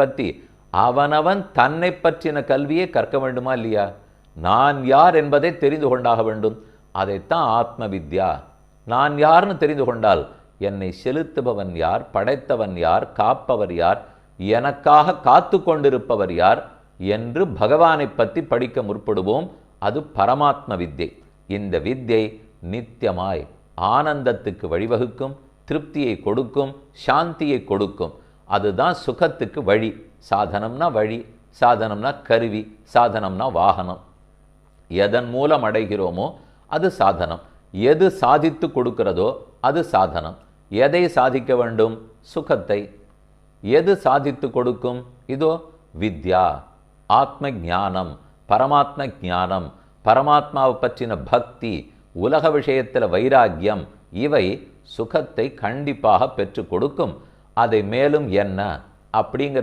பற்றி அவனவன் தன்னை பற்றின கல்வியை கற்க வேண்டுமா இல்லையா? நான் யார் என்பதை தெரிந்து கொண்டாக வேண்டும். அதைத்தான் ஆத்ம வித்யா. நான் யார்னு தெரிந்து கொண்டால் என்னை செலுத்துபவன் யார், படைத்தவன் யார், காப்பவர் யார், எனக்காக காத்து கொண்டிருப்பவர் யார் என்று பகவானை பற்றி படிக்க முற்படுவோம். அது பரமாத்ம வித்யை. இந்த வித்யை நித்தியமாய் ஆனந்தத்துக்கு வழிவகுக்கும், திருப்தியை கொடுக்கும், சாந்தியை கொடுக்கும். அதுதான் சுகத்துக்கு வழி. சாதனம்னா வழி, சாதனம்னா கருவி, சாதனம்னா வாகனம். எதன் மூலம் அடைகிறோமோ அது சாதனம். எது சாதித்து கொடுக்கிறதோ அது சாதனம். எதை சாதிக்க வேண்டும்? சுகத்தை. எது சாதித்து கொடுக்கும்? இதோ வித்யா, ஆத்ம ஞானம், பரமாத்ம ஞானம், பரமாத்மாவை பற்றின பக்தி, உலக விஷயத்தில் வைராக்கியம், இவை சுகத்தை கண்டிப்பாக பெற்று கொடுக்கும். அதை மேலும் என்ன அப்படிங்கிற